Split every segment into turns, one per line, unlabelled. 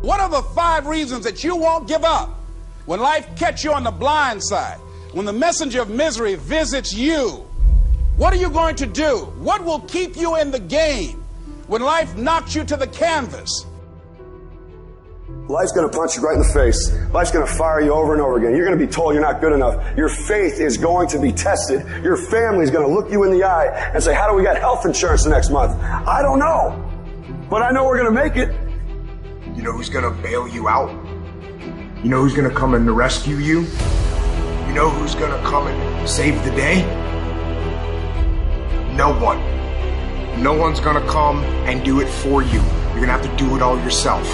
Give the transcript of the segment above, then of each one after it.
What are the 5 reasons that you won't give up when life catches you on the blind side? When the messenger of misery visits you, what are you going to do? What will keep you in the game when life knocks you to the canvas?
Life's going to punch you right in the face. Life's going to fire you over and over again. You're going to be told you're not good enough. Your faith is going to be tested. Your family's going to look you in the eye and say, how do we get health insurance the next month? I don't know. But I know we're going to make it.
You know who's going to bail you out? You know who's going to come and rescue you? You know who's going to come and save the day? No one. No one's going to come and do it for you. You're going to have to do it all yourself.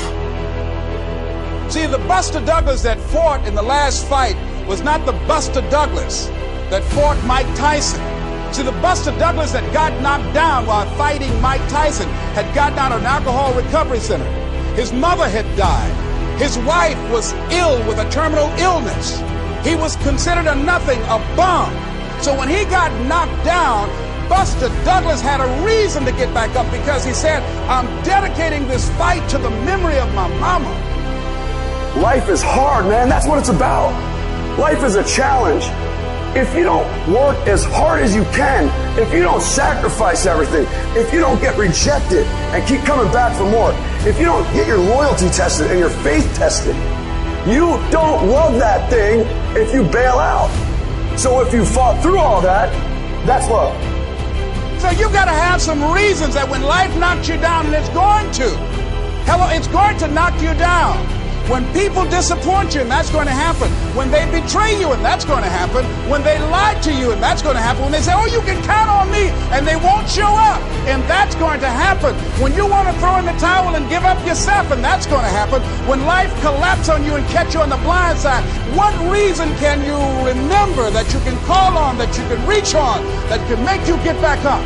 See, the Buster Douglas that fought in the last fight was not the Buster Douglas that fought Mike Tyson. See, the Buster Douglas that got knocked down while fighting Mike Tyson had gotten out of an alcohol recovery center. His mother had died. His wife was ill with a terminal illness. He was considered a nothing, a bum. So when he got knocked down, Buster Douglas had a reason to get back up because he said, I'm dedicating this fight to the memory of my mama.
Life is hard, man. That's what it's about. Life is a challenge. If you don't work as hard as you can, if you don't sacrifice everything, if you don't get rejected and keep coming back for more, if you don't get your loyalty tested and your faith tested, you don't love that thing if you bail out. So if you fought through all that, that's love.
So you got to have some reasons that when life knocks you down, and it's going to. Hello, it's going to knock you down. When people disappoint you, and that's going to happen. When they betray you, and that's going to happen. When they lie to you, and that's going to happen. When they say, oh, you can count on me, and they won't show up, and that's going to happen. When you want to throw in the towel and give up yourself, and that's going to happen. When life collapses on you and catch you on the blind side, what reason can you remember that you can call on, that you can reach on, that can make you get back up?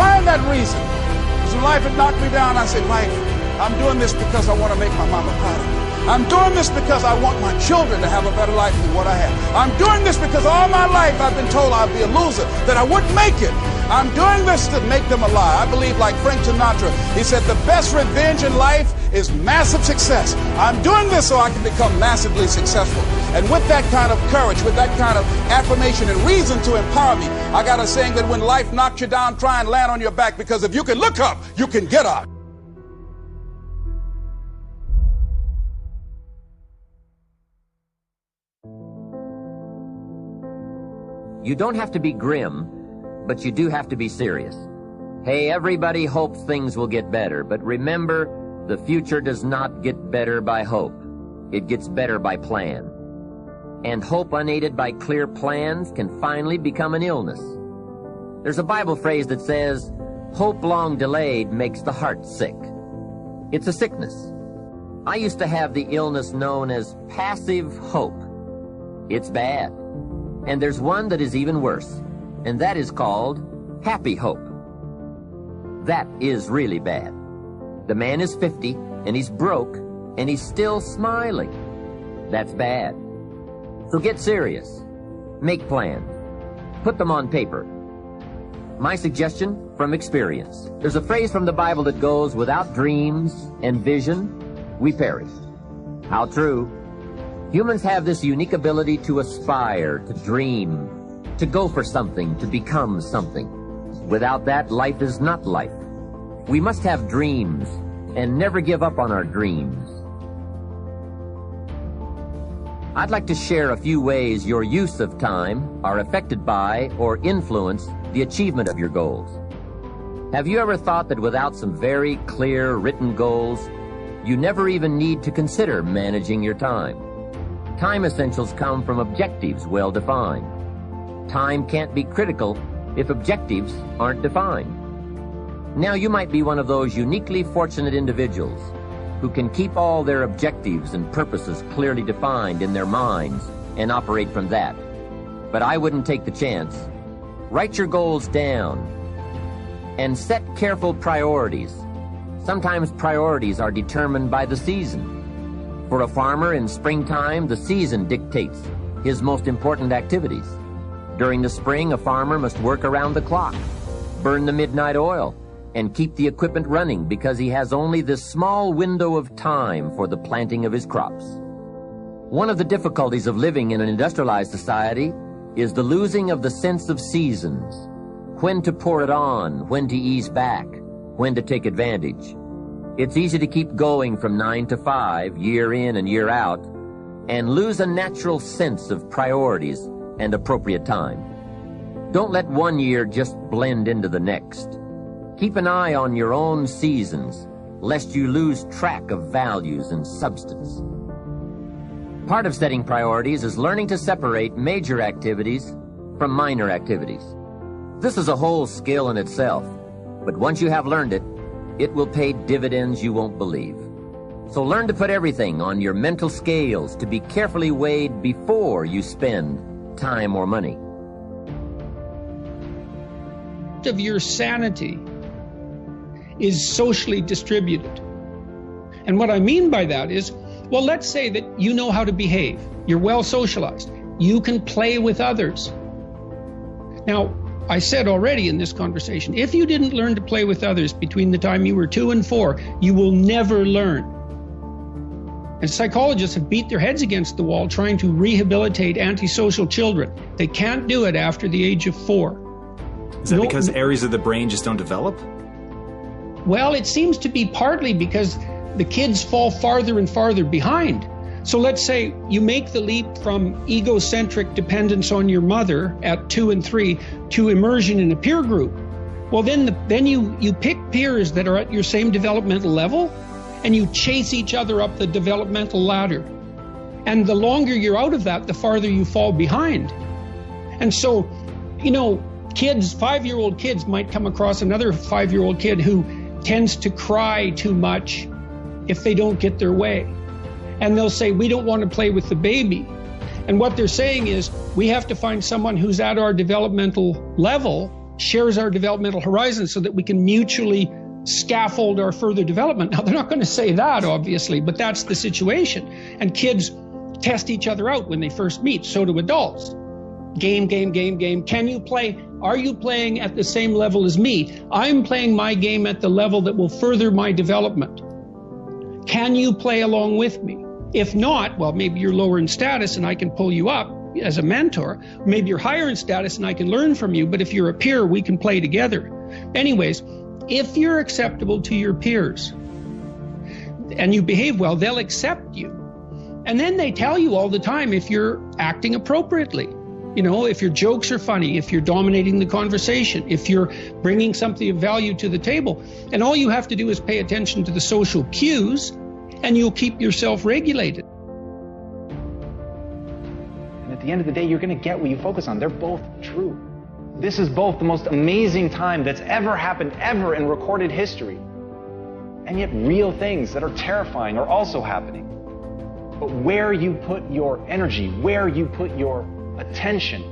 Find that reason. Because when life had knocked me down, I said, life, I'm doing this because I want to make my mama proud of me. I'm doing this because I want my children to have a better life than what I have. I'm doing this because all my life I've been told I'd be a loser, that I wouldn't make it. I'm doing this to make them a lie. I believe like Frank Sinatra, he said the best revenge in life is massive success. I'm doing this so I can become massively successful. And with that kind of courage, with that kind of affirmation and reason to empower me, I got a saying that when life knocks you down, try and land on your back, because if you can look up, you can get up.
You don't have to be grim, but you do have to be serious. Hey, everybody hopes things will get better, but remember, the future does not get better by hope. It gets better by plan. And hope unaided by clear plans can finally become an illness. There's a Bible phrase that says, hope long delayed makes the heart sick. It's a sickness. I used to have the illness known as passive hope. It's bad. And there's one that is even worse, and that is called happy hope. That is really bad. The man is 50, and he's broke, and he's still smiling. That's bad. So get serious. Make plans. Put them on paper. My suggestion from experience. There's a phrase from the Bible that goes, without dreams and vision, we perish. How true. Humans have this unique ability to aspire, to dream, to go for something, to become something. Without that, life is not life. We must have dreams and never give up on our dreams. I'd like to share a few ways your use of time are affected by or influence the achievement of your goals. Have you ever thought that without some very clear written goals, you never even need to consider managing your time? Time essentials come from objectives well defined. Time can't be critical if objectives aren't defined. Now you might be one of those uniquely fortunate individuals who can keep all their objectives and purposes clearly defined in their minds and operate from that. But I wouldn't take the chance. Write your goals down and set careful priorities. Sometimes priorities are determined by the season. For a farmer in springtime, the season dictates his most important activities. During the spring, a farmer must work around the clock, burn the midnight oil, and keep the equipment running because he has only this small window of time for the planting of his crops. One of the difficulties of living in an industrialized society is the losing of the sense of seasons. When to pour it on, when to ease back, when to take advantage. It's easy to keep going from 9 to 5, year in and year out, and lose a natural sense of priorities and appropriate time. Don't let one year just blend into the next. Keep an eye on your own seasons, lest you lose track of values and substance. Part of setting priorities is learning to separate major activities from minor activities. This is a whole skill in itself, but once you have learned it, it will pay dividends you won't believe. So learn to put everything on your mental scales to be carefully weighed before you spend time or money.
Of your sanity is socially distributed. And what I mean by that is, well, let's say that you know how to behave. You're well socialized. You can play with others. Now, I said already in this conversation, if you didn't learn to play with others between the time you were 2 and 4, you will never learn. And psychologists have beat their heads against the wall trying to rehabilitate antisocial children. They can't do it after the age of 4.
Is that because areas of the brain just don't develop?
Well, it seems to be partly because the kids fall farther and farther behind. So let's say you make the leap from egocentric dependence on your mother at 2 and 3 to immersion in a peer group. Well, then you pick peers that are at your same developmental level, and you chase each other up the developmental ladder. And the longer you're out of that, the farther you fall behind. And so, kids, 5-year-old kids might come across another 5-year-old kid who tends to cry too much if they don't get their way. And they'll say, we don't want to play with the baby. And what they're saying is, we have to find someone who's at our developmental level, shares our developmental horizon, so that we can mutually scaffold our further development. Now, they're not going to say that, obviously, but that's the situation. And kids test each other out when they first meet. So do adults. Game. Can you play? Are you playing at the same level as me? I'm playing my game at the level that will further my development. Can you play along with me? If not, well, maybe you're lower in status and I can pull you up as a mentor. Maybe you're higher in status and I can learn from you. But if you're a peer, we can play together. Anyways, if you're acceptable to your peers and you behave well, they'll accept you. And then they tell you all the time if you're acting appropriately. If your jokes are funny, if you're dominating the conversation, if you're bringing something of value to the table. And all you have to do is pay attention to the social cues, and you'll keep yourself regulated.
And at the end of the day, you're going to get what you focus on. They're both true. This is both the most amazing time that's ever happened, ever in recorded history. And yet real things that are terrifying are also happening. But where you put your energy, where you put your attention,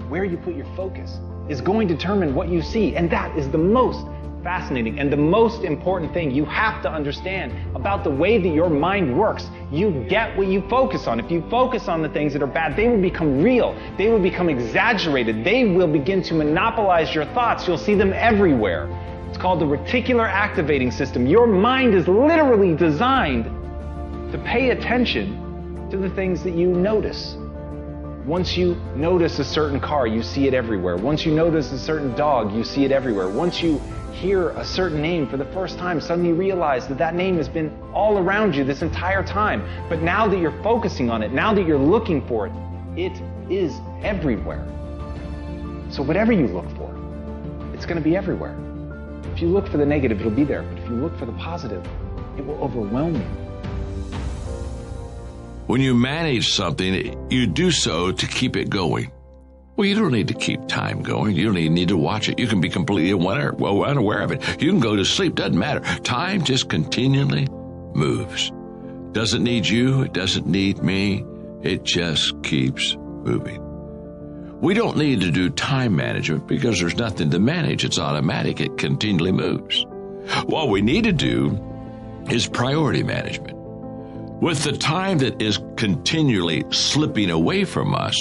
where you put your focus, is going to determine what you see. And that is the most fascinating and the most important thing you have to understand about the way that your mind works. You get what you focus on. If you focus on the things that are bad, they will become real. They will become exaggerated. They will begin to monopolize your thoughts. You'll see them everywhere. It's called the reticular activating system. Your mind is literally designed to pay attention to the things that you notice. Once you notice a certain car, you see it everywhere. Once you notice a certain dog, you see it everywhere. Once you hear a certain name for the first time, suddenly you realize that that name has been all around you this entire time. But now that you're focusing on it, now that you're looking for it, it is everywhere. So whatever you look for, it's going to be everywhere. If you look for the negative, it'll be there. But if you look for the positive, it will overwhelm you.
When you manage something, you do so to keep it going. Well, you don't need to keep time going. You don't even need to watch it. You can be completely unaware of it. You can go to sleep. Doesn't matter. Time just continually moves. Doesn't need you. It doesn't need me. It just keeps moving. We don't need to do time management because there's nothing to manage. It's automatic. It continually moves. What we need to do is priority management. With the time that is continually slipping away from us,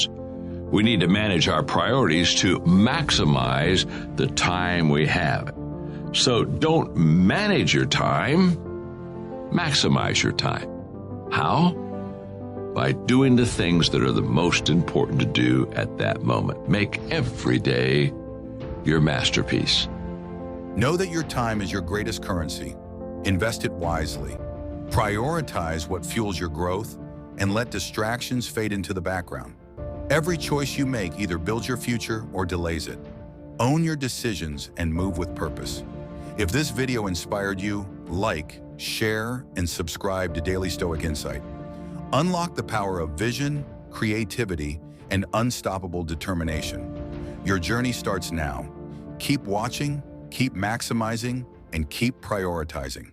we need to manage our priorities to maximize the time we have. So don't manage your time, maximize your time. How? By doing the things that are the most important to do at that moment. Make every day your masterpiece.
Know that your time is your greatest currency. Invest it wisely. Prioritize what fuels your growth and let distractions fade into the background. Every choice you make either builds your future or delays it. Own your decisions and move with purpose. If this video inspired you, like, share, and subscribe to Daily Stoic Insight. Unlock the power of vision, creativity, and unstoppable determination. Your journey starts now. Keep watching, keep maximizing, and keep prioritizing.